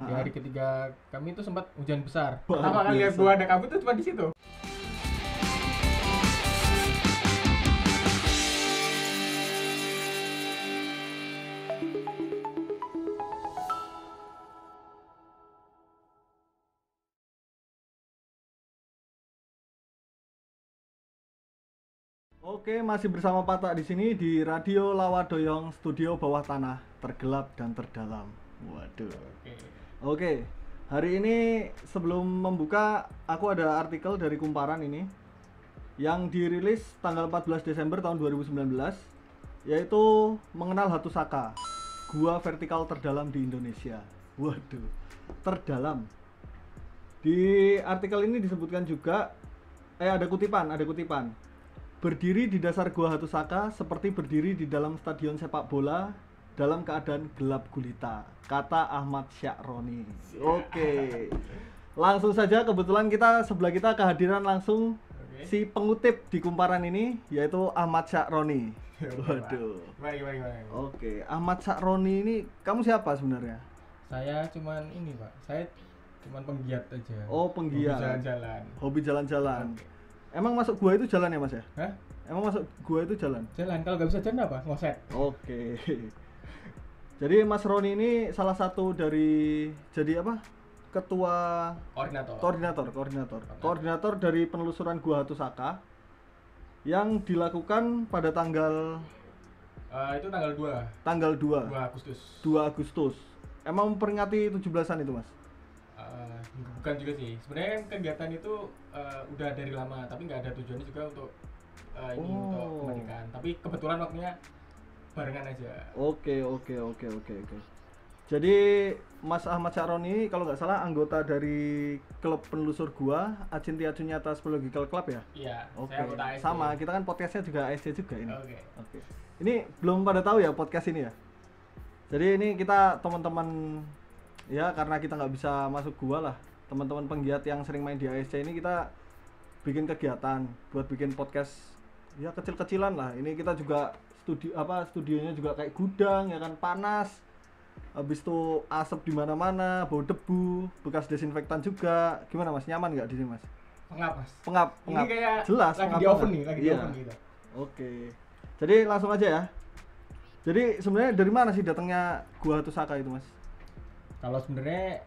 Di hari ketiga kami itu sempat hujan besar. Wah, Pertama kali lihat biasa. gua ada kabut itu cuma di situ. Oke, masih bersama Patak di sini di Radio Lawadoyong Studio Bawah Tanah, tergelap dan terdalam. Waduh. Oke, hari ini sebelum membuka, aku ada artikel dari Kumparan ini yang dirilis tanggal 14 Desember tahun 2019, yaitu mengenal Hatusaka, gua vertikal terdalam di Indonesia. Waduh, terdalam. Di artikel ini disebutkan juga, ada kutipan. Berdiri di dasar gua Hatusaka seperti berdiri di dalam stadion sepak bola dalam keadaan gelap gulita, kata Ahmad Sya'roni. Oke. Langsung saja, kebetulan sebelah kita kehadiran langsung si pengutip di Kumparan ini, yaitu Ahmad Sya'roni. Waduh. Gimana? Oke, Ahmad Sya'roni ini kamu siapa sebenarnya? Saya cuman ini, Pak. Saya cuman penggiat aja. Oh, penggiat. Hobi jalan-jalan. Hobi jalan-jalan. Oke. Emang masuk gua itu jalan ya, Mas ya? Hah? Emang masuk gua itu jalan? Jalan. Kalau nggak bisa jalan apa? Ngoset. Oke. Jadi Mas Roni ini salah satu dari ketua koordinator dari penelusuran Gua Hatusaka yang dilakukan pada tanggal Itu tanggal 2 Agustus. 2 Agustus. Emang memperingati 17-an itu, Mas? Bukan juga sih. Sebenarnya kegiatan itu udah dari lama, tapi nggak ada tujuannya juga untuk untuk kemerdekaan. Tapi kebetulan waktunya barengan aja. Oke. Jadi Mas Ahmad Sya'roni kalau nggak salah anggota dari klub penelusur gua Acintia Cunyata Speleological Club ya? Iya. Oke. Saya anggota ASD. Sama, kita kan podcastnya juga ASD juga ini. Oke. Ini belum pada tahu ya podcast ini ya. Jadi ini kita teman-teman ya, karena kita nggak bisa masuk gua lah, teman-teman penggiat yang sering main di ASC ini kita bikin kegiatan buat bikin podcast ya kecil-kecilan lah. Ini kita juga studionya juga kayak gudang ya kan, panas, habis itu asap di mana-mana, bau debu, bekas desinfektan juga. Gimana Mas, nyaman nggak di sini Mas? Pengap, Mas. Pengap. Ini kayak jelas lagi pengap di oven banget. nih, lagi Iya. di oven gitu. Oke. Jadi langsung aja ya. Jadi sebenarnya dari mana sih datangnya Gua Hatusaka itu, Mas? Kalau sebenarnya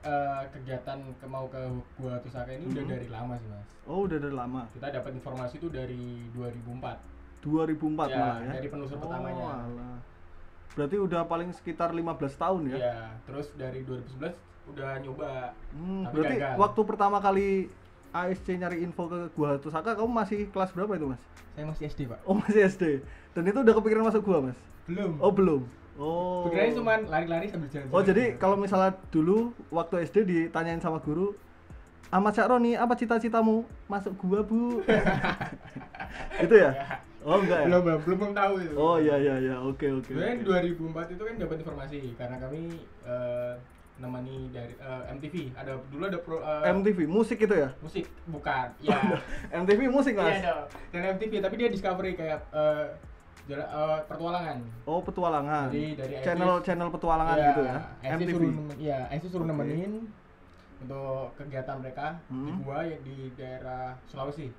kegiatan mau ke Gua Hatusaka ini udah dari lama sih, Mas. Oh, udah dari lama. Kita dapat informasi itu dari 2004. 2004 Ya, malah ya. dari penelusur pertamanya. Alah. Berarti udah paling sekitar 15 tahun ya? Iya, terus dari 2011 udah nyoba. Tapi Berarti gagal. waktu pertama kali ASC nyari info ke Gua Hatusaka kamu masih kelas berapa itu, Mas? Saya masih SD, Pak. Oh, masih SD. Dan itu udah kepikiran masuk gua, Mas? Belum. Oh, belum. Oh. Pikirannya cuma lari-lari sambil jalan-jalan. Oh, jadi kalau misalnya dulu waktu SD ditanyain sama guru, Ahmad Sya'roni, apa cita-citamu? Masuk gua, Bu. Itu ya? Oh, enggak ya? Belum tahu itu. Oh, iya. Oke. Sebenarnya 2004 itu kan dapat informasi karena kami nemani dari MTV. Dulu ada MTV musik itu ya? musik, bukan. Ya. MTV musik, Mas. Iya dong. Dan MTV, tapi dia discovery kayak petualangan. Oh, petualangan. Jadi dari channel petualangan gitu ya. MTV. IC suruh Oke. nemenin untuk kegiatan mereka di gua yang di daerah Sulawesi.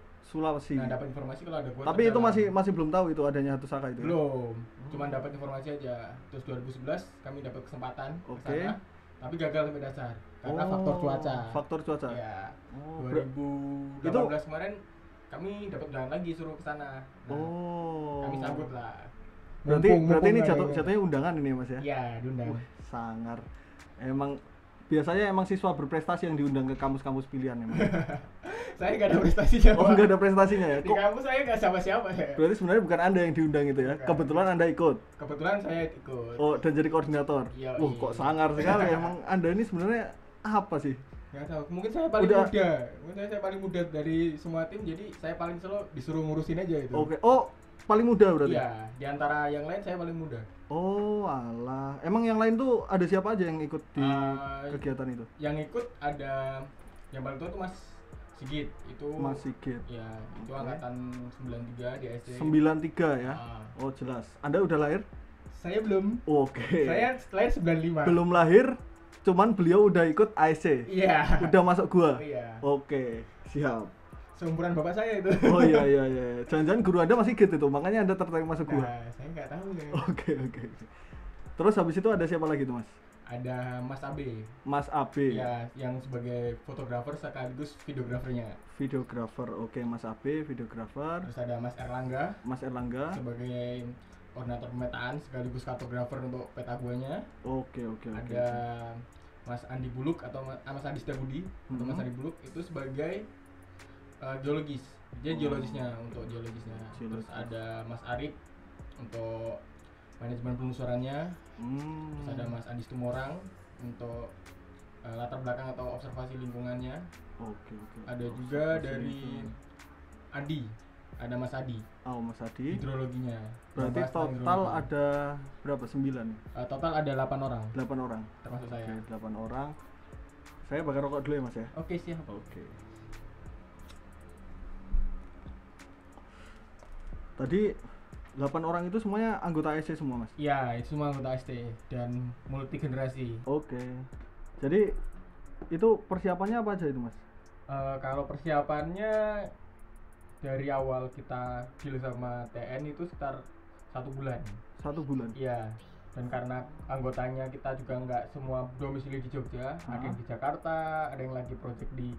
Nah, dapat informasi kalau ada gua. Tapi itu terdalam. masih belum tahu itu adanya Hatusaka itu. Ya? Belum. Cuman dapat informasi aja. Terus 2011 kami dapat kesempatan ke sana. Tapi gagal sampai dasar karena faktor cuaca. Faktor cuaca. Ya. Oh, 2018 kemarin kami dapat undangan lagi suruh ke sana. Nah, kami sambut lah. Berarti ini lah jatuhnya undangan ini ya, Mas ya? Iya, diundang. Sangar. Biasanya emang siswa berprestasi yang diundang ke kampus-kampus pilihan emang. Saya nggak ada prestasinya. Oh, nggak ada prestasinya ya? Di kampus saya nggak siapa-siapa ya. Berarti sebenarnya bukan Anda yang diundang itu ya? Bukan. Kebetulan Anda ikut? Kebetulan saya ikut. Oh, dan jadi koordinator? Iya. Kok sangar sekali. Emang Anda ini sebenarnya apa sih? Nggak tahu. Mungkin saya paling muda. Mungkin saya paling muda dari semua tim. Jadi saya paling selalu disuruh ngurusin aja itu. Oke. Oh, paling muda berarti? Iya. Di antara yang lain saya paling muda. Oh, alah. Emang yang lain tuh ada siapa aja yang ikut di kegiatan itu? Yang ikut ada yang paling tua tuh Mas Sigit. Itu Mas Sigit. Ya, itu angkatan 93 di SD. 93 ya? Oh, jelas. Anda udah lahir? Saya belum. Oke. Saya lahir 95. Belum lahir, cuman beliau udah ikut ASC. Iya. Udah masuk gua. Iya. Oke, siap. Seumuran bapak saya itu. Oh iya. Jangan-jangan guru Anda masih gitu tuh, makanya Anda tertarik masuk gua. Nah, saya nggak tahu ya. Oke. Terus habis itu ada siapa lagi tuh, Mas? Ada Mas Abe. Mas Abe. Ya, yang sebagai fotografer sekaligus videografernya. Videografer. Oke, Mas Abe, videografer. Terus ada Mas Erlangga. Mas Erlangga Sebagai koordinator pemetaan sekaligus kartografer untuk peta guanya. Oke. Ada Mas Andi Buluk atau Mas Andi Setiabudi atau Mas Andi Buluk itu sebagai geologis. Dia geologisnya untuk geologisnya. Terus ada Mas Arif untuk manajemen penelusurannya. Terus ada Mas Andi Tumorang untuk latar belakang atau observasi lingkungannya. Oke. Ada juga dari Adi, ada Mas Adi. Oh, Mas Adi. Hidrologinya. Berarti total ada berapa? 9? Total ada 8 orang. 8 orang. Termasuk saya. 8 orang. Saya bakar rokok dulu ya, Mas ya. Oke, siap. Oke. Tadi 8 orang itu semuanya anggota ASC semua, Mas? Iya, itu semua anggota ASC dan multi generasi. Oke. Jadi itu persiapannya apa aja itu, Mas? Kalau persiapannya dari awal kita deal sama TN itu sekitar 1 bulan. 1 bulan? Iya. Dan karena anggotanya kita juga nggak semua domisili di Jogja, ada yang di Jakarta, ada yang lagi project di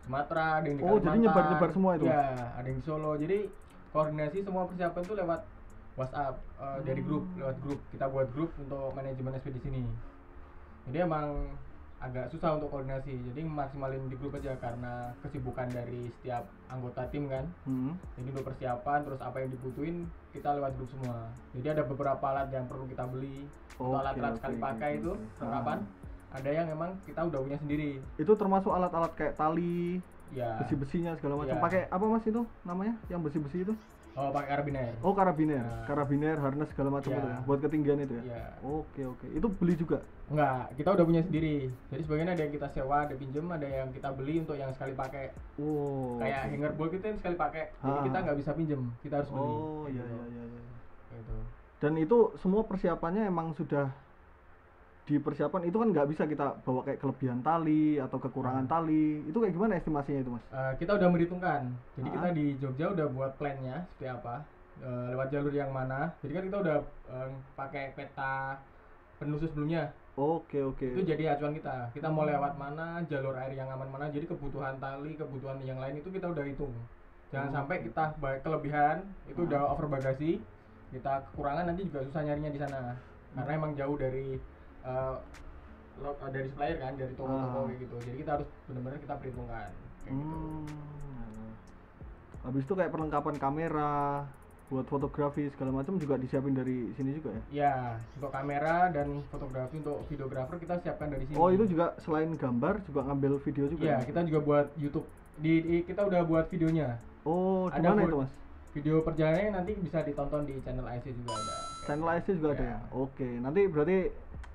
Sumatera, ada yang di Kalimantan. Jadi nyebar-nyebar semua itu? Iya, ada yang di Solo. Jadi koordinasi semua persiapan itu lewat WhatsApp, dari lewat grup. Kita buat grup untuk manajemen ekspedisi ini. Jadi emang agak susah untuk koordinasi, jadi maksimalin di grup aja karena kesibukan dari setiap anggota tim kan. Jadi untuk persiapan terus apa yang dibutuhin kita lewat grup semua. Jadi ada beberapa alat yang perlu kita beli. Untuk alat-alat sekali pakai itu perlengkapan. Ada yang emang kita udah punya sendiri. Itu termasuk alat-alat kayak tali, ya, besi-besinya segala macam. Ya. Pakai apa, Mas, itu namanya? Yang besi-besi itu? Oh, pakai karabiner. Oh, karabiner. Karabiner, harness segala macam itu ya. Buat ketinggian itu ya. Iya. Oke. Itu beli juga? Enggak, kita udah punya sendiri. Jadi sebagian ada yang kita sewa, ada pinjem, ada yang kita beli untuk yang sekali pakai. Oh. Kayak hanger bolt itu yang sekali pakai. Jadi kita nggak bisa pinjem, kita harus beli. Oh, iya. Gitu. Dan itu semua persiapannya emang sudah dipersiapkan, itu kan nggak bisa kita bawa kayak kelebihan tali atau kekurangan tali. Itu kayak gimana estimasinya itu, Mas? Kita udah merhitungkan. Jadi kita di Jogja udah buat plannya seperti apa, lewat jalur yang mana. Jadi kan kita udah pakai peta penelusur sebelumnya. Oke. Itu jadi acuan kita. Kita mau lewat mana, jalur air yang aman mana. Jadi kebutuhan tali, kebutuhan yang lain itu kita udah hitung. Jangan sampai kita kelebihan itu udah over bagasi, kita kekurangan nanti juga susah nyarinya di sana. Karena emang jauh dari supplier kan, dari toko-toko kayak gitu. Jadi kita harus benar-benar kita perhitungkan kayak gitu. Habis itu kayak perlengkapan kamera buat fotografi segala macam juga disiapin dari sini juga ya? Ya, untuk kamera dan fotografi, untuk videografer kita siapkan dari sini. Oh, itu juga selain gambar juga ngambil video juga? Iya, kita juga buat YouTube. Kita udah buat videonya. Oh, di mana itu, Mas? Video perjalanannya nanti bisa ditonton di channel ASC juga ada. Channel ASC juga ada ya? Oke, nanti berarti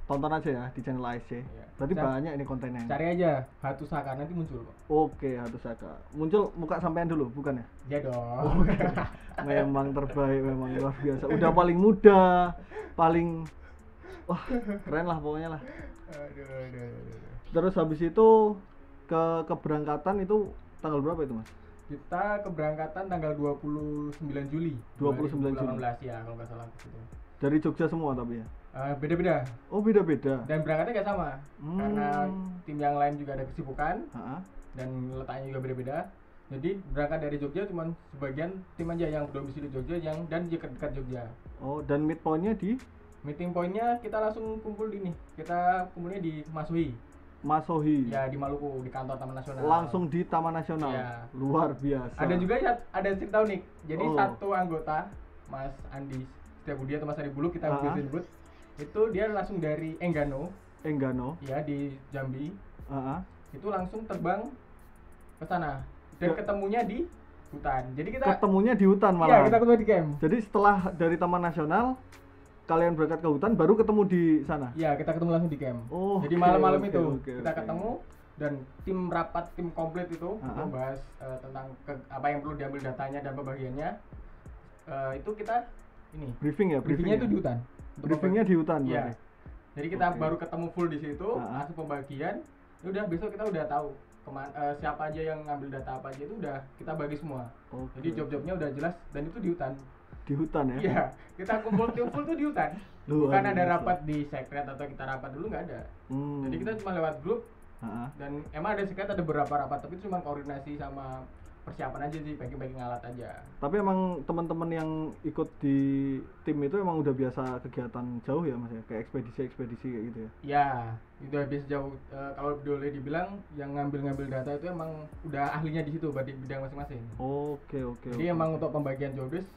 tonton aja ya di channel ASC. Berarti banyak ini kontennya. Cari aja Hatu Saka, nanti muncul kok. Oke, Hatu Saka. Muncul muka sampean dulu, bukan ya? Iya dong. Memang terbaik, memang luar biasa. Udah paling muda, paling wah, keren lah pokoknya lah. Aduh. Terus habis itu keberangkatan itu tanggal berapa itu, Mas? Kita keberangkatan tanggal 29 Juli 29 2018 ya kalau nggak salah gitu. Dari Jogja semua tapi ya? Beda-beda. Oh, beda-beda. Dan berangkatnya nggak sama. Karena tim yang lain juga ada kesibukan. Dan letaknya juga beda-beda. Jadi berangkat dari Jogja cuman sebagian tim aja yang berdomisili Jogja dan dekat Jogja. Oh, dan meet point-nya di? Meeting point-nya kita langsung kumpul di nih. Kita kumpulnya di Masohi. Ya, di Maluku, di kantor Taman Nasional. Langsung di Taman Nasional. Ya. Luar biasa. Ada juga ada cerita unik. Jadi satu anggota, Mas Andi Setiabudi atau Mas Andi Buluk, kita bisa sebut. Itu dia langsung dari Enggano. Ya, di Jambi. Itu langsung terbang ke sana. Dan ketemunya di hutan. Jadi kita ketemunya di hutan malah. Iya, kita ketemu di camp. Jadi setelah dari Taman Nasional kalian berangkat ke hutan baru ketemu di sana? Iya, kita ketemu langsung di camp. Jadi malam-malam itu kita ketemu dan tim rapat, tim komplit itu untuk bahas tentang apa yang perlu diambil datanya dan pembagiannya. Itu kita ini briefingnya itu di hutan. Briefingnya di hutan. Iya. Jadi kita baru ketemu full di situ, langsung pembagian. Udah besok kita udah tahu siapa aja yang ngambil data apa aja itu udah kita bagi semua. Jadi job-jobnya udah jelas dan itu di hutan. Di hutan ya? Iya, kita kumpul tim full tuh di hutan. Bukan ada rapat di sekret atau kita rapat dulu, nggak ada. Jadi kita cuma lewat grup. Dan emang ada sekret, ada beberapa rapat, tapi itu cuma koordinasi sama persiapan aja sih, packing alat aja. Tapi emang teman-teman yang ikut di tim itu emang udah biasa kegiatan jauh ya Mas ya, kayak ekspedisi kayak gitu ya? Ya, itu habis jauh. Kalau boleh dibilang yang ngambil data itu emang udah ahlinya di situ, di bidang masing-masing. Oke. Jadi emang untuk pembagian jobdesk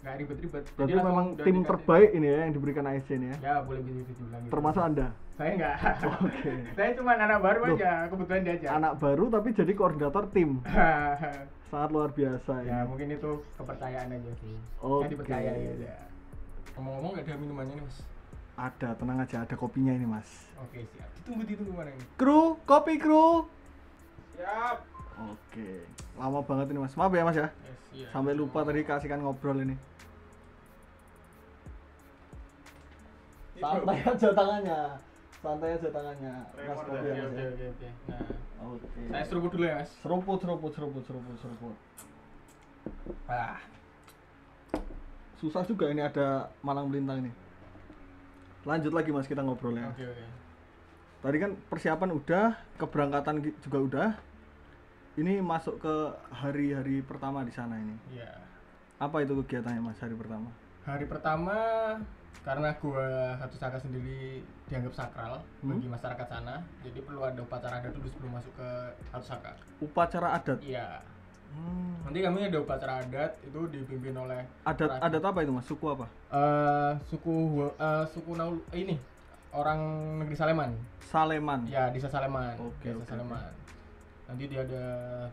nggak ribet-ribet. Berarti memang tim terbaik ini ya yang diberikan ASC ini ya? Ya, boleh dibilang gitu. Termasuk Anda? Saya nggak. Saya cuma anak baru aja, kebetulan diajak. Anak baru tapi jadi koordinator tim. Sangat luar biasa ya. Mungkin itu kepercayaan aja sih. Yang dipercayai aja. Ngomong-ngomong nggak ada minumannya nih Mas? Ada, tenang aja, ada kopinya ini Mas. Oke, siap. Ditunggu mana ini? Kru, kopi kru. Siap. Oke, lama banget ini Mas. Maaf ya Mas ya. Yes, sampai lupa tadi kasihkan ngobrol ini. Santai aja tangannya. Mas kopi ya Mas. Oke. Nah, oke. Saya seruput dulu ya Mas. Seruput. Susah juga ini ada malang melintang ini. Lanjut lagi Mas, kita ngobrolnya. Oke. Tadi kan persiapan udah, keberangkatan juga udah. Ini masuk ke hari-hari pertama di sana ini. Iya. Apa itu kegiatannya Mas hari pertama? Hari pertama karena gua Hatu Saka sendiri dianggap sakral bagi masyarakat sana, jadi perlu ada upacara adat dulu sebelum masuk ke Hatu Saka. Upacara adat? Iya. Nanti kami ada upacara adat itu dipimpin oleh adat apa itu Mas? Suku apa? Suku Naul ini orang negeri Saleman. Saleman. Ya, desa Saleman. Oke. Saleman. Nanti dia ada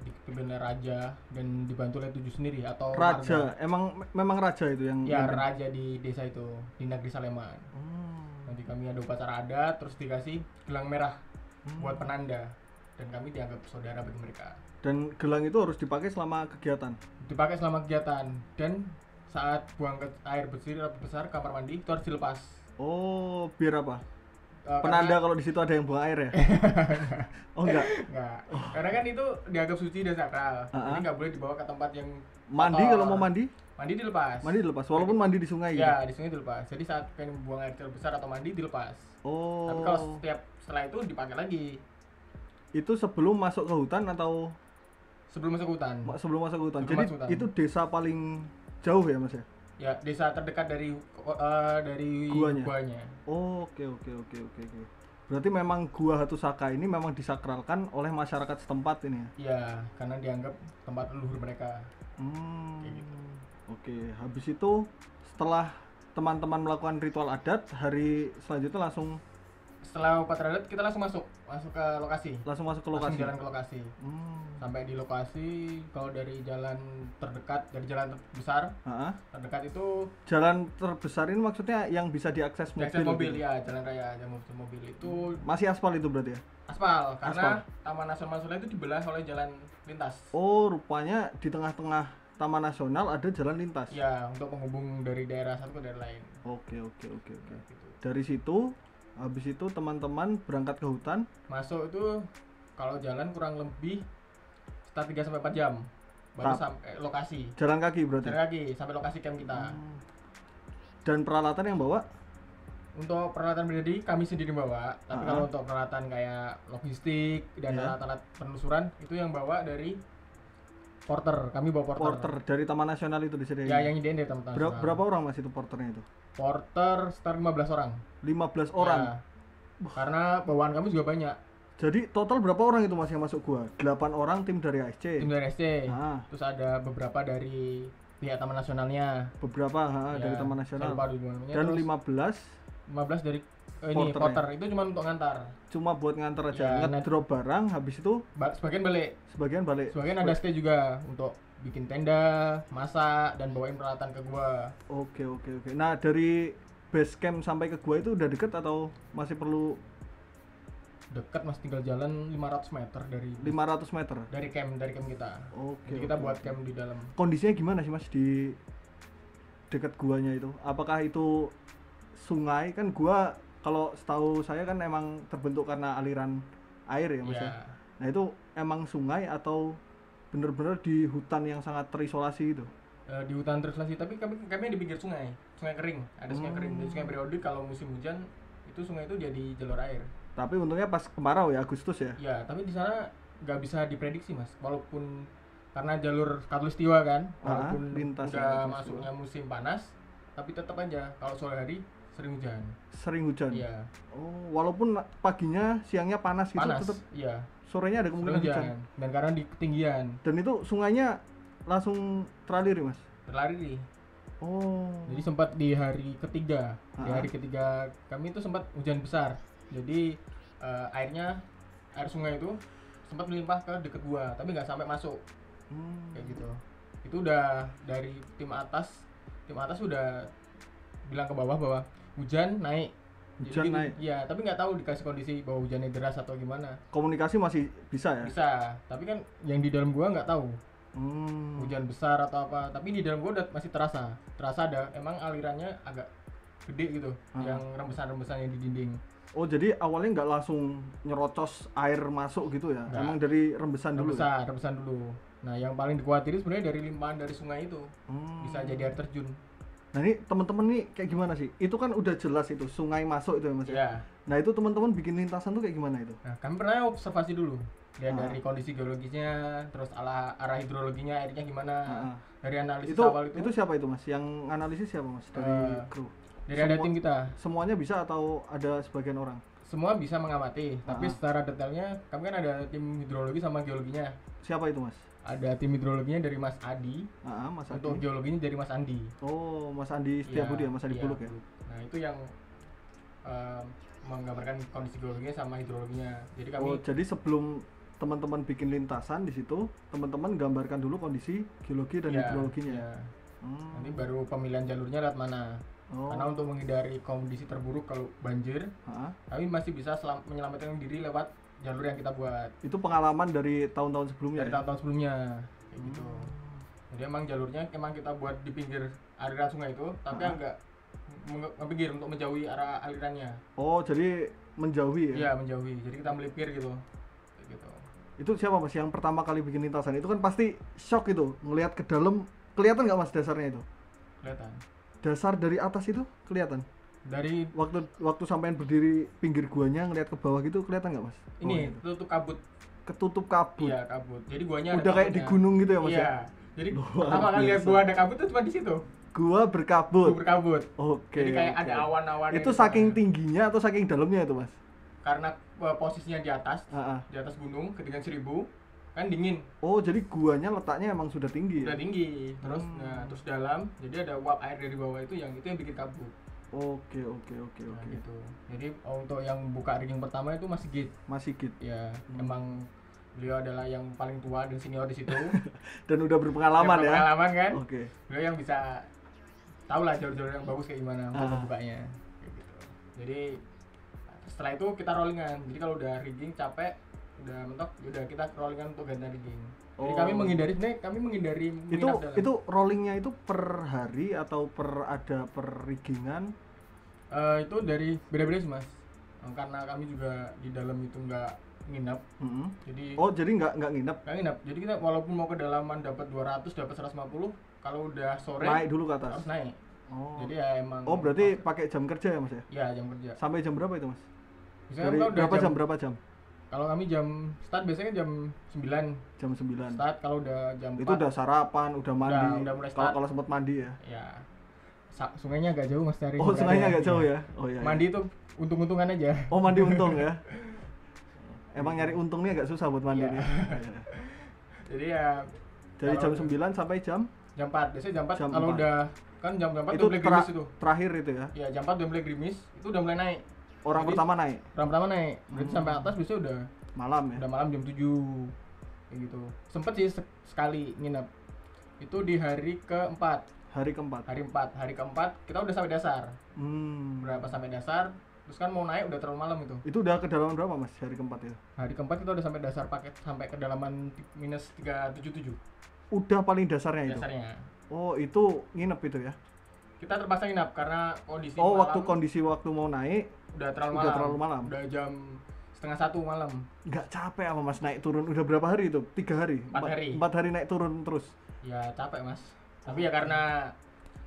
dipimpin oleh raja dan dibantu oleh 7 sendiri atau raja. warga. Memang raja itu yang raja di desa itu, di negeri Saleman. Nanti kami ada upacara adat, terus dikasih gelang merah buat penanda, dan kami dianggap saudara bagi mereka. Dan gelang itu harus dipakai selama kegiatan? Dipakai selama kegiatan, dan saat buang ke air besar kamar mandi itu harus dilepas. Oh, biar apa? Penanda kalau di situ ada yang buang air ya? Oh enggak? Enggak. Karena kan itu dianggap suci dan sakral. Jadi nggak boleh dibawa ke tempat yang mandi kotor. Kalau mau mandi? Mandi dilepas. Walaupun mandi di sungai ya? Di sungai dilepas. Jadi saat pengen buang air besar atau mandi dilepas. Oh. Tapi kalau setelah itu dipakai lagi. Itu sebelum masuk ke hutan atau? Sebelum masuk ke hutan. Jadi itu desa paling jauh ya Mas ya? Ya, desa terdekat dari guanya. Oh, oke. Berarti memang Gua Hatu Saka ini memang disakralkan oleh masyarakat setempat ini ya? Iya, karena dianggap tempat leluhur mereka. Kayak gitu. Oke, habis itu setelah teman-teman melakukan ritual adat, hari selanjutnya setelah upacara adat kita langsung masuk ke lokasi. Langsung jalan ke lokasi. Sampai di lokasi, kalau dari jalan terdekat, dari jalan besar, terdekat itu. Jalan terbesar ini maksudnya yang bisa diakses mobil? Diakses mobil ya, jalan raya, jalan mobil itu. Masih aspal itu berarti ya? Aspal, karena Taman Nasional Sula itu dibelah oleh jalan lintas. Oh, rupanya di tengah-tengah Taman Nasional ada jalan lintas? Ya, untuk menghubung dari daerah satu ke daerah lain. Oke. Dari situ, habis itu teman-teman berangkat ke hutan. Masuk itu kalau jalan kurang lebih sekitar 3-4 jam baru sampai lokasi. Jalan kaki berarti? Jalan kaki sampai lokasi camp kita. Dan peralatan yang bawa? Untuk peralatan pribadi kami sendiri bawa, tapi kalau untuk peralatan kayak logistik dan alat-alat penelusuran itu yang bawa dari porter. Kami bawa porter dari Taman Nasional itu disediain? Ya, yang nyediain dari Taman Nasional. Berapa orang Mas itu porternya itu? Porter sekitar 15 orang. 15 orang? Ya, karena bawaan kami juga banyak. Jadi total berapa orang itu Mas yang masuk gua? 8 orang tim dari ASC? Tim dari ASC. Terus ada beberapa dari pihak Taman Nasionalnya. Beberapa dari Taman Nasional. Dan 15 dari porter itu cuma untuk ngantar. Cuma buat ngantar aja, ngedrop barang, habis itu sebagian balik. Sebagian ada stay juga untuk bikin tenda, masak, dan bawain peralatan ke gua. Oke. Nah, dari base camp sampai ke gua itu udah deket atau masih perlu? Dekat, Mas, tinggal jalan 500 meter dari 500 meter? Dari camp kita. Oke. Jadi kita buat camp di dalam. Kondisinya gimana sih Mas di dekat guanya itu? Apakah itu sungai? Kan gua kalau setahu saya kan emang terbentuk karena aliran air ya Mas ya. Nah itu emang sungai atau bener-bener di hutan yang sangat terisolasi itu? Di hutan terisolasi, tapi kami di pinggir sungai kering, ada sungai kering. Jadi sungai periodik kalau musim hujan itu sungai itu jadi jalur air. Tapi untungnya pas kemarau ya, Agustus ya? Ya, tapi di sana nggak bisa diprediksi Mas, walaupun karena jalur Katulistiwa kan, walaupun udah masuknya musim panas, tapi tetap aja kalau sore hari sering hujan. Sering hujan? Iya. Oh, walaupun paginya, siangnya panas gitu, tetap iya. Sorenya ada kemungkinan hujan. Dan karena di ketinggian. Dan itu sungainya langsung teraliri Mas? Teraliri. Oh. Jadi sempat di hari ketiga, kami itu sempat hujan besar. Jadi air sungai itu sempat melimpah ke deket gua, tapi nggak sampai masuk. Kayak gitu. Itu udah dari tim atas udah bilang ke bawah bahwa hujan naik. Hujan naik? Iya, tapi nggak tahu dikasih kondisi bahwa hujannya deras atau gimana. Komunikasi masih bisa ya? Bisa, tapi kan yang di dalam gua nggak tahu. Hujan besar atau apa, tapi di dalam gua udah masih terasa ada, emang alirannya agak gede gitu, yang rembesan-rembesan yang di dinding. Oh jadi awalnya nggak langsung nyerocos air masuk gitu ya? Nggak. Emang dari rembesan dulu? Rembesan dulu. Nah yang paling dikhawatirin sebenarnya dari limpahan dari sungai itu, bisa jadi air terjun. Nah ini teman-teman nih kayak gimana sih? Itu kan udah jelas itu sungai masuk itu ya Mas? Iya. Nah itu teman-teman bikin lintasan tuh kayak gimana itu? Nah kami pernah observasi dulu, lihat dari kondisi geologisnya, terus arah hidrologinya, airnya gimana. Dari analisis awal itu siapa itu Mas? Yang analisis siapa Mas? Dari kru? Dari ada tim kita. Semuanya bisa atau ada sebagian orang? Semua bisa mengamati, tapi secara detailnya kami kan ada tim hidrologi sama geologinya. Siapa itu Mas? Ada tim hidrologinya dari Mas Adi. Mas Untuk Adi. geologinya dari Mas Andi. Oh, Mas Andi Setiabudi ya, Mas Andi Buluk ya. Nah, itu yang menggambarkan kondisi geologinya sama hidrologinya. Jadi kami jadi sebelum teman-teman bikin lintasan di situ, teman-teman gambarkan dulu kondisi geologi dan hidrologinya. Iya. Nanti baru pemilihan jalurnya lewat mana. Karena untuk menghindari kondisi terburuk kalau banjir, kami masih bisa menyelamatkan diri lewat jalur yang kita buat. Itu pengalaman dari tahun-tahun sebelumnya? Dari tahun-tahun sebelumnya, kayak gitu. Jadi emang jalurnya kita buat di pinggir aliran sungai itu, tapi agak pinggir untuk menjauhi arah alirannya. Oh, jadi menjauhi ya? Iya, menjauhi. Jadi kita melipir gitu. Kayak gitu. Itu siapa Mas yang pertama kali bikin lintasan? Itu kan pasti shock itu, ngelihat ke dalam. Kelihatan nggak Mas dasarnya itu? Kelihatan. Dasar dari atas itu kelihatan? Dari waktu sampean berdiri pinggir guanya ngelihat ke bawah gitu kelihatan nggak Mas? Ini tutup kabut. Ketutup kabut. Iya, kabut. Jadi guanya udah kayak di gunung gitu ya Mas? Iya. Jadi pertama kali lihat gua ada kabut itu cuma di situ. Gua berkabut. Oke. Jadi kayak ada awan-awan. Itu saking tingginya atau saking dalamnya itu Mas? Karena posisinya di atas gunung ketinggian 1000 kan dingin. Oh, jadi guanya letaknya emang sudah tinggi. Sudah tinggi. Terus terus dalam, jadi ada uap air dari bawah itu yang bikin kabut. Oke. Gitu. Jadi untuk yang buka rigging pertama itu Mas Sigit. Ya, emang beliau adalah yang paling tua dan senior di situ. Dan udah berpengalaman ya. Berpengalaman kan? Oke. Beliau yang bisa tahu lah jalur-jalur yang bagus kayak gimana untuk membukanya. Kayak gitu. Jadi setelah itu kita rollingan. Jadi kalau udah rigging capek, udah mentok, udah kita rollingan untuk ganti rigging. Jadi kami menghindari itu rollingnya itu per hari atau per riggingan? Itu dari beda-beda sih Mas. Karena kami juga di dalam itu nggak nginep. Jadi nggak nginep? Nggak nginep. Jadi kita walaupun mau kedalaman dapat 200, dapat 150, kalau udah sore naik dulu ke atas. Harus naik. Jadi ya emang. Oh berarti pakai jam kerja ya Mas ya? Iya, jam kerja. Sampai jam berapa itu Mas? Misalnya berapa jam? Kalau kami jam start biasanya jam 9. Jam 9. Start kalau udah jam 4. Itu udah sarapan, udah mandi. Udah mulai start. Kalau sempat mandi ya. Ya. Sungainya agak jauh Mas dari. Oh, sungainya agak jauh ya. Oh iya. Mandi itu untung-untungan aja. Oh, mandi untung ya. Emang nyari untungnya agak susah buat mandi nih. Jadi ya dari jam 9 sampai jam 4. Biasanya jam 4 kalau udah kan jam 4 itu udah mulai gerimis itu. Terakhir itu ya. Iya, jam 4 udah mulai gerimis, itu udah mulai naik. Orang pertama naik. Berarti sampai atas biasanya udah malam ya. Udah malam jam 7. Kayak gitu. Sempet sih sekali nginep. Itu di hari keempat. Hari keempat kita udah sampai dasar. Berapa sampai dasar? Terus kan mau naik udah terlalu malam itu. Itu udah kedalaman berapa Mas hari keempat itu? Hari keempat kita udah sampai dasar sampai kedalaman -377. Udah paling dasarnya itu. Dasarnya. Oh, itu nginep itu ya. kita terpaksa nginap karena kondisi Oh, malam waktu mau naik udah terlalu udah malam. terlalu malam. Udah jam 12:30 malam. Nggak capek apa Mas naik turun? Udah berapa hari itu? 3 hari? 4 hari. 4 hari naik turun terus? Ya capek Mas. Tapi ya karena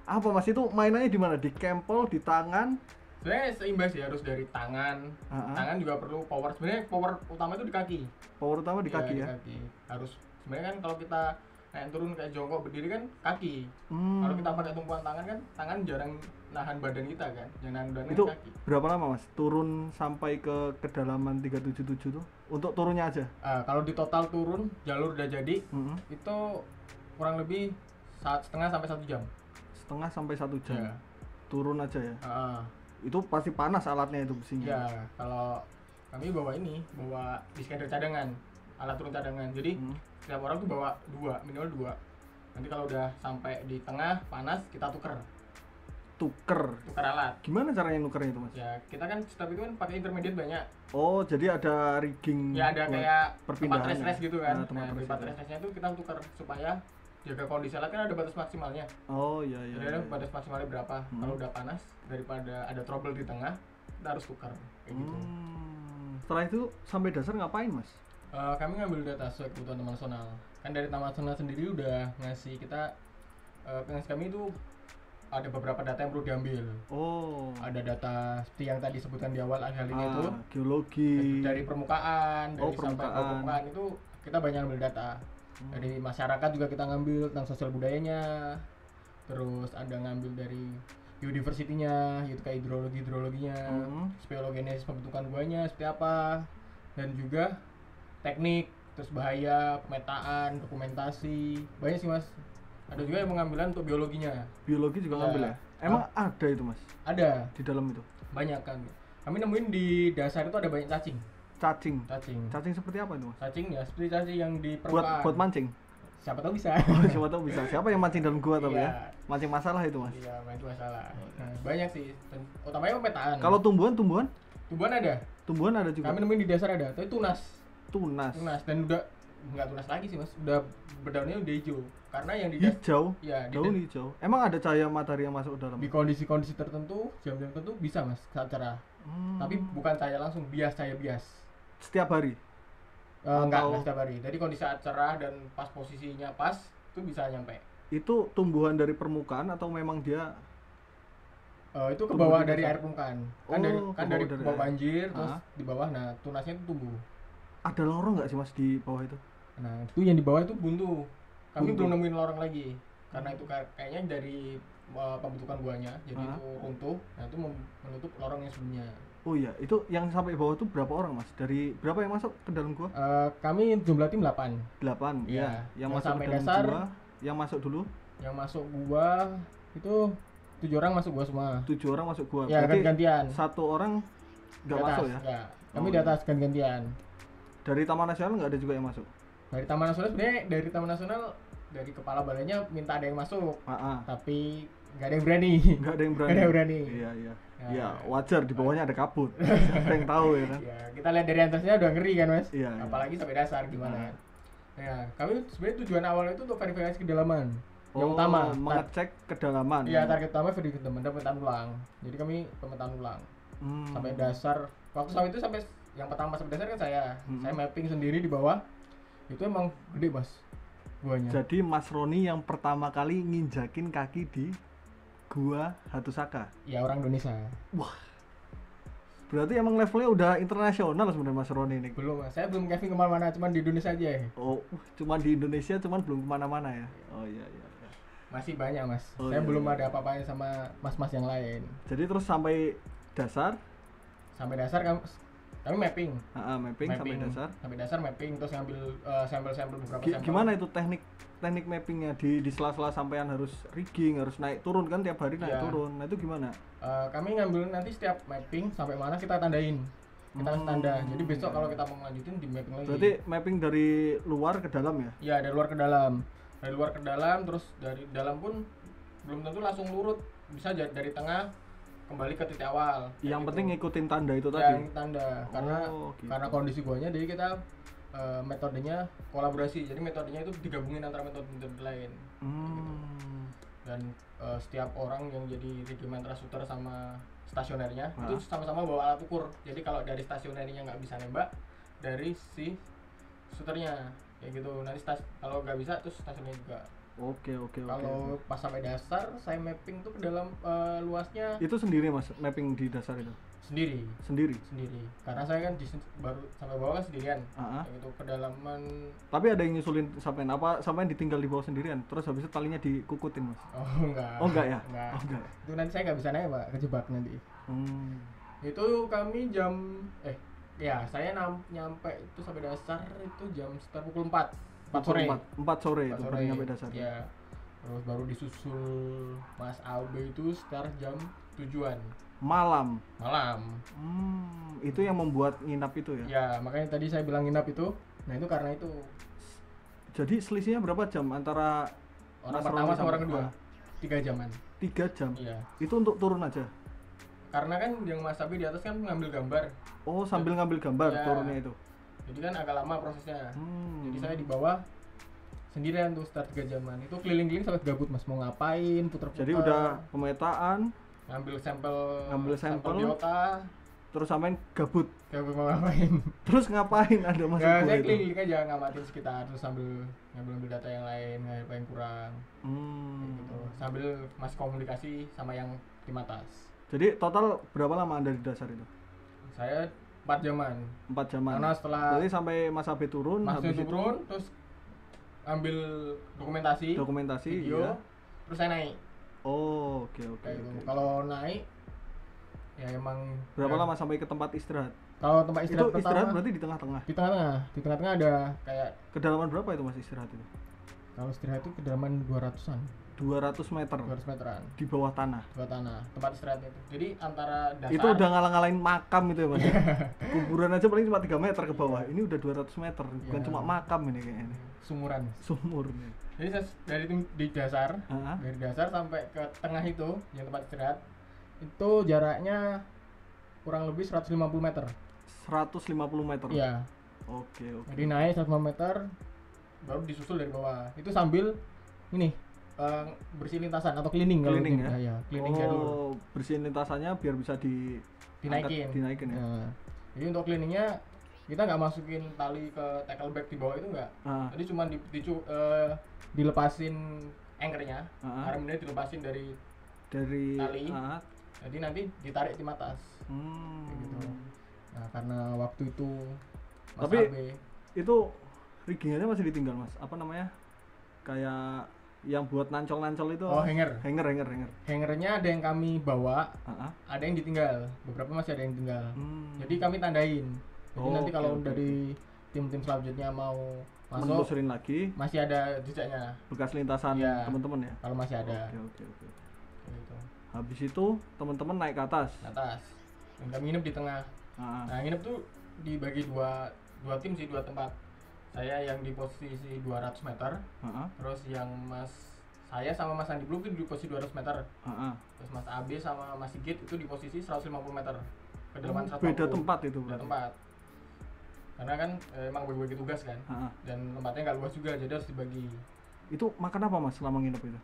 Apa Mas itu mainannya di mana? Di kempel, di tangan? sebenarnya seimbang sih, harus dari tangan. Tangan juga perlu power. Sebenarnya power utama itu di kaki. Power utama di Iya, kaki di ya? kaki. Harus sebenarnya kan kalau kita naik turun kayak jongkok berdiri kan kaki. Hmm. Kalau kita pakai tumpuan tangan kan tangan jarang nahan badan kita kan. Yang nahan badan Itu kaki. berapa lama Mas? Turun sampai ke kedalaman 377 tuh? Untuk turunnya aja? Kalau di total turun jalur udah jadi Mm-hmm. itu kurang lebih 1,5 sampai 1 jam. Setengah sampai 1 jam? Ya. Turun aja ya? Ah, Itu pasti panas alatnya itu besinya? ya kalau kami bawa diskader cadangan, alat turun cadangan. Jadi setiap orang tuh bawa minimal 2. Nanti kalau udah sampai di tengah panas kita tukar Tuker? alat. Gimana caranya nukernya itu Mas? Ya kita kan setiap itu kan pakai intermediate banyak. Oh, jadi ada rigging Ya ada buat kayak tempat perpindahan rest gitu kan. Nah, tempat Nah, di tempat rest. restnya itu kita tukar supaya jaga kondisi alat kan ada batas maksimalnya. Oh iya iya. Jadi ada iya. batas maksimalnya berapa. Kalau udah panas daripada ada trouble di tengah kita harus tukar kayak gitu. Setelah itu sampai dasar ngapain Mas? Kami ngambil data sesuai kebutuhan Taman Nasional. Kan dari Taman Nasional sendiri udah ngasih kita ngasih kami itu ada beberapa data yang perlu diambil. Oh. Ada data seperti yang tadi sebutkan di awal ahli-ahlinya itu Geologi. dari permukaan, dari sampai permukaan. ke permukaan itu kita banyak ambil data. Dari masyarakat juga kita ngambil tentang sosial budayanya. Terus ada ngambil dari biodiversity-nya, gitu kayak hidrologinya, speleogenesis pembentukan guanya seperti apa, dan juga teknik, terus bahaya, pemetaan, dokumentasi, banyak sih Mas. Ada juga yang mengambilan untuk biologinya. Biologi juga Ya. ngambil ya? Emang ada itu Mas? Ada, Di dalam itu? banyak kan. Kami nemuin di dasar itu ada banyak cacing. Cacing? Cacing. Cacing seperti apa itu Mas? Cacing ya seperti cacing yang di permukaan. Buat mancing? Siapa tahu bisa. Oh, siapa tahu bisa. Siapa yang mancing dalam gua tapi Iya. ya? Mancing masalah itu Mas? Iya, itu masalah. Nah, banyak sih. Utamanya pemetaan. Kalau tumbuhan? tumbuhan ada. Tumbuhan ada juga? Kami nemuin di dasar ada. Tapi tunas. Tunas? Dan udah nggak tunas lagi sih Mas. Udah berdaunnya udah hijau. Karena yang di Hijau? ya, Daun hijau? Emang ada cahaya matahari yang masuk dalam? di kondisi-kondisi tertentu, jam-jam tertentu bisa Mas saat cerah. Tapi bukan cahaya langsung, cahaya bias. Setiap hari? Enggak setiap hari. Jadi kondisi saat cerah dan pas posisinya pas itu bisa nyampe. Itu tumbuhan dari permukaan atau memang dia Itu ke tumbuh bawah di dari dasar? air permukaan. Oh, Dari ke bawah bawah air. banjir terus Ah. di bawah, nah tunasnya itu tumbuh. ada lorong nggak sih Mas di bawah itu? Nah, itu yang di bawah itu buntu. Kami Buntu. belum nemuin lorong lagi. Karena itu kayaknya dari pembentukan buahnya, jadi Ah. itu runtuh. Nah, itu menutup lorong yang sebelumnya. Oh iya, itu yang sampai bawah itu berapa orang Mas? Dari berapa yang masuk ke dalam gua? Kami jumlah tim 8. 8, Iya. iya. Yang Yang masuk sampai ke dalam dasar. gua, yang masuk dulu Yang masuk gua itu 7 orang masuk gua semua. 7 orang masuk gua. Ya, Berarti ganti-gantian. satu orang nggak Di atas, masuk ya? Kami Oh, di iya. atas ganti-gantian. Dari Taman Nasional nggak ada juga yang masuk? Dari Taman Nasional sebenarnya dari Taman Nasional dari kepala balainya minta ada yang masuk, tapi nggak ada yang berani. Nggak ada yang berani. Nggak ada yang berani. Iya, iya. Ya. Iya, wajar di bawahnya ada kabut. Siapa yang tahu ya kan? Ya, kita lihat dari atasnya udah ngeri kan Mas. Iya, iya. Apalagi sampai dasar gimana kan. Ya, kami sebenarnya tujuan awal itu untuk verifikasi kedalaman. Yang utama, mengecek kedalaman. iya target utama verifikasi kedalaman dan pemetaan ulang. Jadi kami pemetaan ulang. Sampai dasar. Waktu sampai itu sampai yang pertama sampai dasar kan saya mapping sendiri di bawah. Itu emang gede Mas guanya. Jadi Mas Roni yang pertama kali nginjakin kaki di Gua Hatusaka. Ya, orang Indonesia. Wah. Berarti emang levelnya udah internasional sebenarnya Mas Roni ini. Belum Mas, saya belum camping kemana-mana, cuma di Indonesia aja ya. Oh, cuman di Indonesia, cuman belum kemana-mana ya. Oh iya iya. iya. Masih banyak Mas. Oh, Saya iya, belum iya. ada apa-apanya sama mas-mas yang lain. Jadi terus sampai dasar, Sampai dasar kami mapping. mapping sampai dasar. Sampai dasar mapping terus ngambil sampel-sampel beberapa sampel. Gimana itu teknik mappingnya di sela-sela sampean harus rigging, harus naik turun kan tiap hari naik Iya. turun. Nah itu gimana? Kami ngambil nanti setiap mapping sampai mana kita tandain. Kita kasih tanda. Jadi besok iya. kalau kita mau lanjutin di mapping lagi. Berarti mapping dari luar ke dalam ya? Iya, dari luar ke dalam. Dari luar ke dalam terus dari dalam pun belum tentu langsung lurut. Bisa dari tengah kembali ke titik awal. Yang Kayak penting gitu. ngikutin tanda itu Ya, tadi. tanda karena gitu. karena kondisi guanya jadi kita metodenya kolaborasi. Jadi metodenya itu digabungin antara metode lain. Hmm. dan setiap orang yang jadi regimen shooter sama stasionernya itu sama-sama bawa alat ukur. Jadi kalau dari stasionernya nggak bisa nembak, dari si shooternya kayak gitu. Nanti kalau nggak bisa terus stasionernya juga. Oke. Kalau pas sampai dasar saya mapping tuh ke dalam luasnya. Itu sendiri mas mapping di dasar itu? Sendiri. Karena saya kan baru sampai bawah kan sendirian. Kayak gitu kedalaman. Tapi ada yang nyusulin sampean apa sampean ditinggal di bawah sendirian? Terus habis itu talinya dikukutin mas? Oh enggak. Oh enggak ya? Enggak. Itu nanti saya nggak bisa naik pak, kejebak nanti. Itu kami saya nyampe itu sampai dasar itu jam sekitar pukul 4 sore. 4 sore itu baru nyampe dasar. Ya. Terus baru disusul Mas Albe itu sekitar jam 7-an. Malam. Itu yang membuat nginap itu ya? Ya, makanya tadi saya bilang nginap itu. Nah, itu karena itu. Jadi selisihnya berapa jam antara orang pertama sama orang kedua? 3 jaman. 3 jam? Iya. Itu untuk turun aja? Karena kan yang Mas Abi di atas kan ngambil gambar. Oh, sambil ngambil gambar ya, turunnya itu? Jadi kan agak lama prosesnya. Jadi saya di bawah sendirian tuh start 3 jaman. Itu keliling-keliling sampai gabut mas, mau ngapain, puter-puter. Jadi udah pemetaan, ngambil sampel biota, terus sampein gabut mau ngapain. Terus ngapain ada mas? Ya, saya keliling aja ngamatin sekitar terus sambil ngambil data yang lain, apa yang kurang. Gitu. Sambil masih komunikasi sama yang tim atas. Jadi total berapa lama Anda di dasar itu? Saya 4 jaman. Karena setelah jadi sampai Mas Abi turun, terus ambil dokumentasi video, iya. Terus saya naik. Oh, oke. Kalau naik ya emang berapa lama sampai ke tempat istirahat? Kalau tempat istirahat itu istirahat berarti di tengah-tengah. Di tengah-tengah ada kayak kedalaman berapa itu Mas istirahat itu? Kalau istirahat itu kedalaman 200-an. 200 meteran. Di bawah tanah. Tempat istirahat itu. Jadi antara dasar itu udah ngalang-ngalain makam itu ya Mas. Kuburan aja paling cuma 3 meter ke bawah. Ini udah 200 meter. Bukan cuma makam ini kayaknya. Sumur nih. Jadi dari dasar sampai ke tengah itu yang tempat istirahat itu jaraknya kurang lebih 150 meter. 150 meter? Iya. Oke. Jadi naik 150 meter baru disusul dari bawah. Itu sambil ini bersihin lintasan atau cleaning ya? Cleaning jalur. Bersihin lintasannya biar bisa dinaikin ya. Nah, jadi untuk cleaningnya kita nggak masukin tali ke tackle bag di bawah itu nggak. Jadi cuma dilepasin anchornya, armnya dilepasin dari tali. Jadi nanti ditarik tim atas. Gitu. Nah karena waktu itu Mas tapi Abe, itu riggingannya masih ditinggal mas, apa namanya, kayak yang buat nancol itu? Oh, hanger. Hangernya ada yang kami bawa, ada yang ditinggal, beberapa masih ada yang tinggal. Jadi kami tandain. Jadi nanti kalau dari tim-tim selanjutnya mau masuk, menelusurin lagi, masih ada jejaknya, bekas lintasan teman-teman ya. Kalau masih ada. Oke. Gitu. Habis itu teman-teman naik ke atas. Dan kami nginep di tengah. Nah nginep tuh dibagi dua tim sih, 2 tempat. Saya yang di posisi 200 meter, terus yang saya sama Mas Andi Blue itu di posisi 200 meter, terus Mas Abe sama Mas Sigit itu di posisi 150 meter, kedalaman 150. Beda tempat itu? Beda tempat, karena kan emang bagi-bagi tugas kan, dan tempatnya nggak luas juga, jadi harus dibagi. Itu makan apa mas selama nginep itu?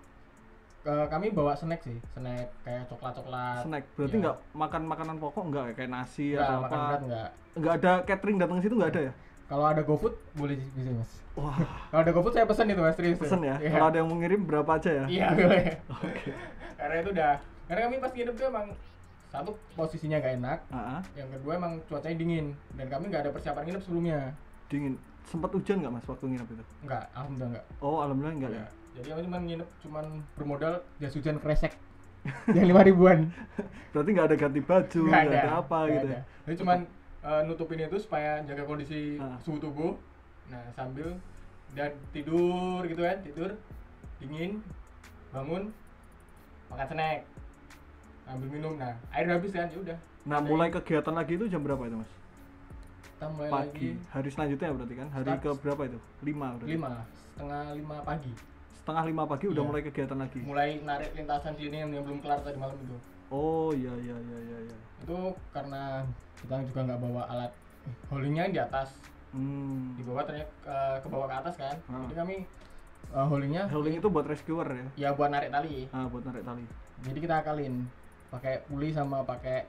Kami bawa snack sih, snack kayak coklat. Snack, berarti nggak makan makanan pokok, nggak kayak nasi atau makan apa? Berat nggak ada catering datang ke situ, nggak ada ya? Kalau ada GoFood boleh bisa mas. Wah. Kalau ada GoFood saya pesen itu mas, serius. Pesen ya? Kalau ada yang mau ngirim berapa aja ya? Iya boleh. Oke. Karena itu karena kami pas nginep tuh emang satu posisinya gak enak, yang kedua emang cuacanya dingin dan kami nggak ada persiapan nginep sebelumnya. Dingin. Sempat hujan nggak mas waktu nginep itu? Enggak, alhamdulillah enggak. Oh alhamdulillah enggak ya? Jadi kami cuma nginep, bermodal jas hujan kresek yang 5.000-an. Berarti nggak ada ganti baju, nggak ada apa gitu ya? Jadi cuma nutupin itu supaya jaga kondisi suhu tubuh. Nah sambil dan tidur gitu kan, dingin, bangun, makan snack, ambil minum. Nah air habis kan, ya udah. Nah mulai kegiatan lagi itu jam berapa itu mas? Kita mulai pagi lagi hari selanjutnya berarti kan? Hari ke berapa itu? 5 berarti? 5:30 pagi. Setengah 5 pagi udah mulai kegiatan lagi? Mulai narik lintasan cleaning yang belum kelar tadi malam itu. Oh iya. Itu karena kita juga nggak bawa alat haulingnya di atas, di bawah ternyata ke bawah ke atas kan. Jadi kami Holding itu buat rescuer ya? Ya buat narik tali. Buat narik tali. Jadi kita akalin pakai puli sama pakai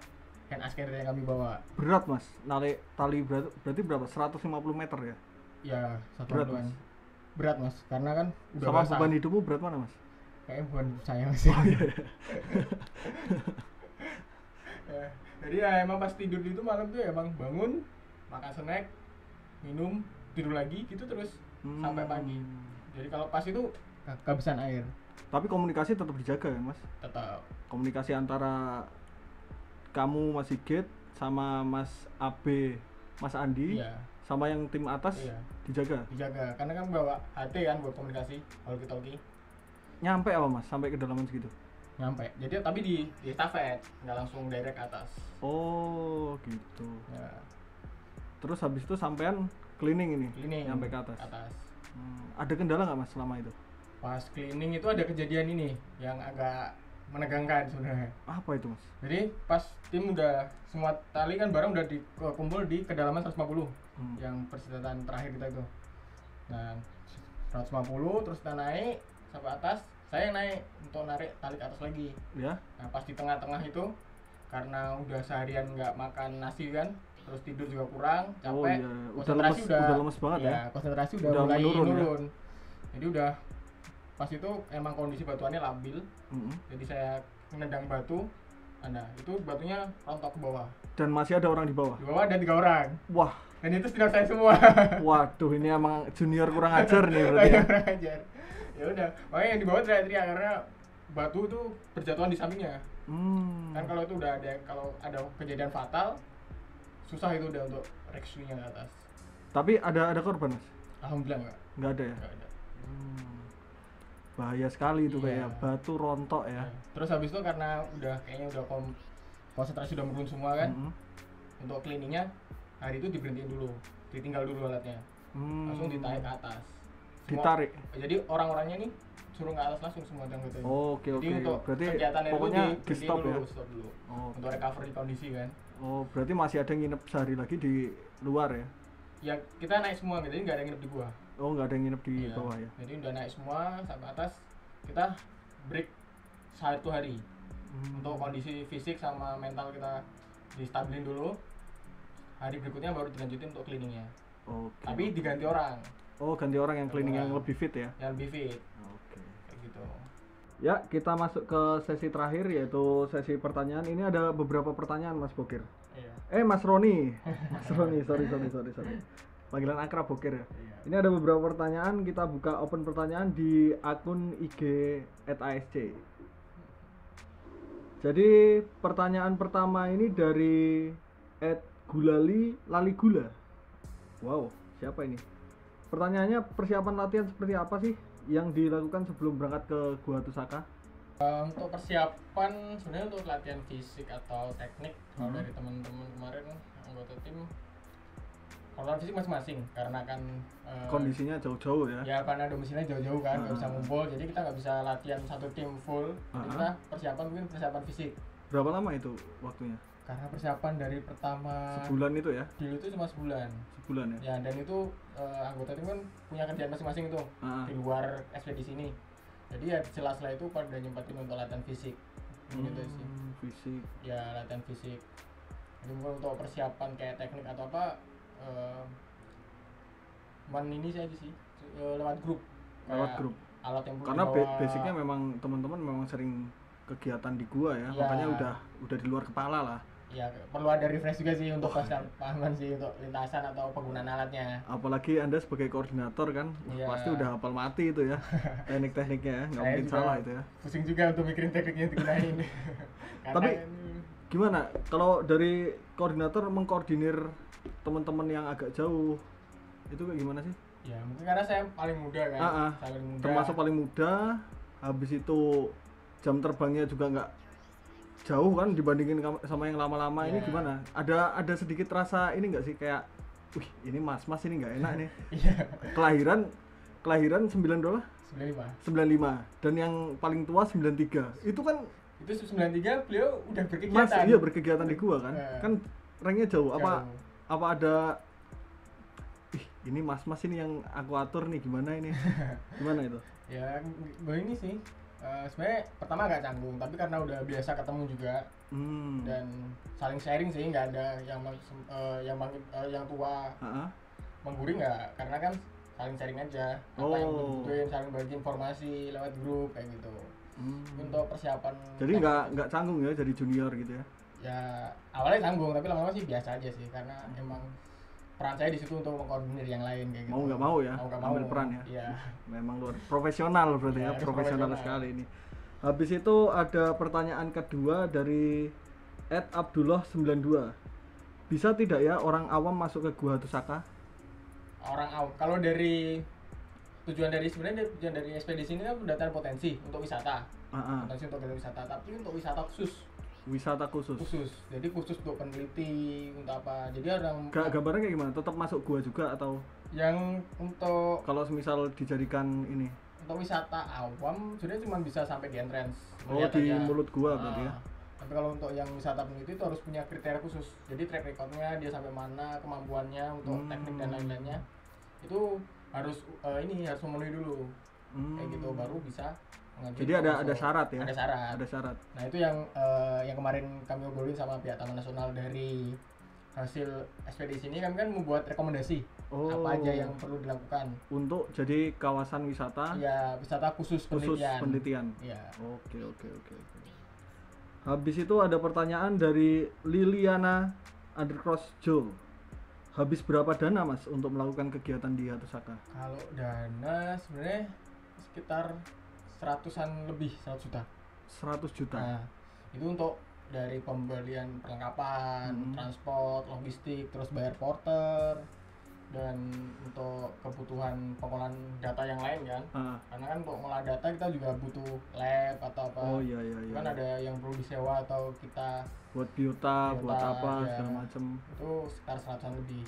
hand asker yang kami bawa. Berat mas, narik tali berarti berapa? 150 meter ya? Ya, berat mas. Berat mas, karena kan udah sama basah. Beban hidupmu berat mana mas? Kayaknya bukan saya mas. Oh, iya. Ya, jadi ya emang pas tidur itu malam tuh ya emang bangun, makan snack, minum, tidur lagi gitu terus sampai pagi. Jadi kalau pas itu kehabisan air. Tapi komunikasi tetap dijaga ya mas? Tetap. Komunikasi antara kamu Mas Sigit sama Mas AB, Mas Andi, iya, sama yang tim atas, iya, dijaga? Dijaga, karena kan bawa HT kan buat komunikasi, walkie-talkie. Nyampe apa mas? Sampai kedalaman segitu? Nyampe, jadi tapi di estafet, nggak langsung direct ke atas. Oh gitu ya. Terus habis itu sampean cleaning ini? Cleaning, nyampe ke atas? Ada kendala nggak mas selama itu? Pas cleaning itu ada kejadian ini yang agak menegangkan sebenarnya. Apa itu mas? Jadi pas tim udah semua tali kan barang udah dikumpul di kedalaman 150 yang persenjataan terakhir kita itu. Nah 150 terus kita naik sampai atas, saya yang naik untuk narik tali ke atas lagi ya. Nah pas di tengah-tengah itu karena udah seharian nggak makan nasi kan, terus tidur juga kurang, capek, iya. Konsentrasi udah lemes banget ya. Konsentrasi udah mulai menurun. Ya? Jadi udah pas itu emang kondisi batuannya labil, jadi saya menendang batu, itu batunya rontok ke bawah. Dan masih ada orang di bawah? Di bawah ada 3 orang. Wah. Dan itu tidak saya semua. Waduh, ini emang junior kurang ajar nih berarti. Ya? Kurang ajar. Ya udah, makanya yang di bawah teriak-teriak karena batu itu berjatuhan di sampingnya. Kan kalau itu udah ada kejadian fatal, susah itu udah untuk rescue-nya ke atas. Tapi ada korban mas? Alhamdulillah enggak. Enggak ada ya? Enggak ada. Bahaya sekali itu kayak batu rontok ya. Terus habis itu karena kayaknya udah konsentrasi udah menurun semua kan, untuk cleaningnya hari itu diberhentiin dulu, ditinggal dulu alatnya, langsung ditarik ke atas. Ditarik? Jadi orang-orangnya nih suruh ke atas langsung semua anggota. Oke. Jadi untuk berarti kegiatan pokoknya di stop ya? Stop dulu. Untuk recovery kondisi kan. Oh berarti masih ada yang nginep sehari lagi di luar ya? Ya kita naik semua, jadi nggak ada yang nginep di gua. Oh nggak ada yang nginep di bawah ya? Jadi udah naik semua sampai atas, kita break 1 hari untuk kondisi fisik sama mental kita distabilin dulu. Hari berikutnya baru dilanjutin untuk cleaningnya. Oke. Tapi diganti orang. Oh ganti orang yang cleaning yang lebih fit ya? Yang lebih fit. Oke. Kayak gitu. Ya kita masuk ke sesi terakhir yaitu sesi pertanyaan. Ini ada beberapa pertanyaan Mas Bokir. Iya. Mas Roni. Mas Roni, sorry. Panggilan akrab Bokir ya. Iya. Ini ada beberapa pertanyaan, kita buka open pertanyaan di akun IG @asc. Jadi pertanyaan pertama ini dari @gulali laligula. Wow, siapa ini? Pertanyaannya, persiapan latihan seperti apa sih yang dilakukan sebelum berangkat ke Gua Tusaka? Untuk persiapan sebenarnya untuk latihan fisik atau teknik kalau dari teman-teman kemarin anggota tim, kalau fisik masing-masing karena kan kondisinya jauh-jauh ya. Ya karena domisilinya jauh-jauh kan, nggak bisa ngumpul, jadi kita nggak bisa latihan satu tim full. Jadi kita persiapan mungkin persiapan fisik. Berapa lama itu waktunya? Karena persiapan dari pertama sebulan itu ya? Dulu itu cuma sebulan. Sebulan ya? Ya dan itu anggota tim kan punya kerjaan masing-masing itu di luar ekspedisi ini. Jadi ya sela-sela itu pada nyempatin untuk latihan fisik. Gitu sih. Fisik. Ya latihan fisik. Jadi untuk persiapan kayak teknik atau apa, ini saja sih lewat grup. Lewat grup. Alat yang karena basicnya memang teman-teman memang sering kegiatan di gua ya, makanya udah di luar kepala lah. Ya perlu ada refresh juga sih untuk pahaman sih untuk lintasan atau penggunaan alatnya. Apalagi Anda sebagai koordinator kan, pasti udah hafal mati itu ya teknik-tekniknya ya, nggak mungkin salah itu ya. Pusing juga untuk mikirin tekniknya yang digunain. Tapi gimana kalau dari koordinator mengkoordinir teman-teman yang agak jauh itu kayak gimana sih? Ya mungkin karena saya paling muda kan. Termasuk paling muda, habis itu jam terbangnya juga nggak jauh kan dibandingin sama yang lama-lama. Ini gimana? Ada sedikit rasa ini nggak sih kayak, wih ini mas ini nggak enak nih. Kelahiran 95 dan yang paling tua 93. Itu kan itu 93 beliau udah berkegiatan. Mas iya berkegiatan di gua kan. Kan ranknya jauh. Apa ada ini mas-mas ini yang aku atur nih, gimana ini? Gimana itu? Ya gue ini sih sebenarnya pertama agak canggung, tapi karena udah biasa ketemu juga dan saling sharing sih, nggak ada yang tua mengguri nggak, karena kan saling sharing aja apa yang dibutuhin, saling bagi informasi lewat grup kayak gitu. Untuk persiapan jadi nggak canggung ya jadi junior gitu ya? Ya awalnya canggung, tapi lama-lama sih biasa aja sih, karena emang peran saya di situ untuk mengkoordinir yang lain kayak gitu. Mau nggak mau ya, ambil peran ya. Iya. Memang luar profesional berarti ya, profesional sekali ini. Habis itu ada pertanyaan kedua dari @abdullah92. Bisa tidak ya orang awam masuk ke Gua Hatusaka? Orang awam, kalau dari tujuan dari ekspedisi ini kan pendataan potensi untuk wisata. Potensi untuk wisata, tapi untuk wisata khusus. Jadi khusus untuk peneliti, untuk apa. Jadi orang gambarnya kayak gimana? Tetap masuk gua juga atau yang untuk kalau semisal dijadikan ini? Untuk wisata awam sebenarnya cuma bisa sampai di entrance. Di aja. Mulut gua berarti ya. Tapi kalau untuk yang wisata peneliti itu harus punya kriteria khusus. Jadi track recordnya dia sampai mana, kemampuannya untuk teknik dan lain-lainnya itu harus harus memenuhi dulu. Kayak gitu baru bisa. Jadi ada syarat ya? Ada syarat. Nah itu yang kemarin kami obrolin sama pihak Taman Nasional. Dari hasil ekspedisi ini kami kan membuat rekomendasi apa aja yang perlu dilakukan untuk jadi kawasan wisata. Ya, wisata khusus penelitian. Ya. Oke. Habis itu ada pertanyaan dari Liliana _Jo. Habis berapa dana Mas untuk melakukan kegiatan di Hatusaka? Kalau dana sebenarnya sekitar 100 juta. 100 juta. Nah, itu untuk dari pembelian perlengkapan, transport, logistik, terus bayar porter, dan untuk kebutuhan pengolahan data yang lain kan. Karena kan untuk mengolah data kita juga butuh lab atau apa. Iya. Kan ada yang perlu disewa atau kita buat biota buat apa segala macam. Itu sekitar 100-an lebih.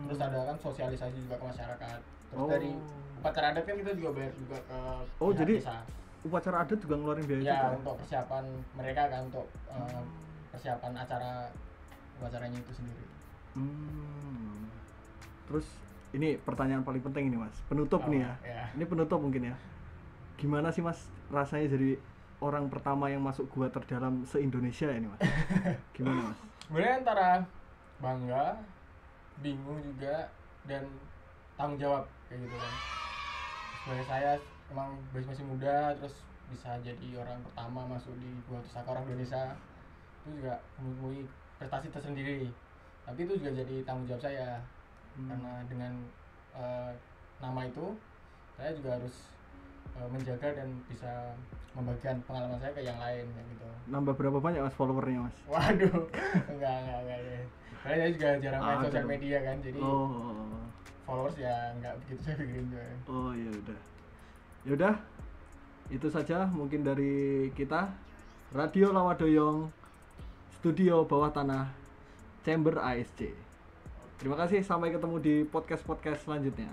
Terus ada kan sosialisasi juga ke masyarakat. Terus dari upacara adat kan kita juga bayar juga ke jadi desa. Upacara adat juga ngeluarin biaya ya, juga? Untuk persiapan mereka kan, untuk persiapan upacaranya itu sendiri. Terus ini pertanyaan paling penting ini Mas, penutup nih ya. Ini penutup mungkin ya. Gimana sih Mas rasanya jadi orang pertama yang masuk gua terdalam se-Indonesia ini Mas? Gimana Mas? Sebenarnya antara bangga, bingung juga, dan tanggung jawab kayak gitu kan. Sebenarnya saya emang masih muda, terus bisa jadi orang pertama masuk di Gua Hatusaka, orang Indonesia, itu juga mempunyai prestasi tersendiri. Tapi itu juga jadi tanggung jawab saya, karena dengan nama itu saya juga harus menjaga dan bisa membagikan pengalaman saya ke yang lain kayak gitu. Nambah berapa banyak Mas followernya Mas? Waduh, enggak ya. Karena saya juga jarang main sosial media kan, jadi followers ya enggak begitu saya pikirin juga. Ya udah, itu saja mungkin dari kita, Radio Lawadoyong, Studio Bawah Tanah, Chamber ASC. Terima kasih, sampai ketemu di podcast selanjutnya.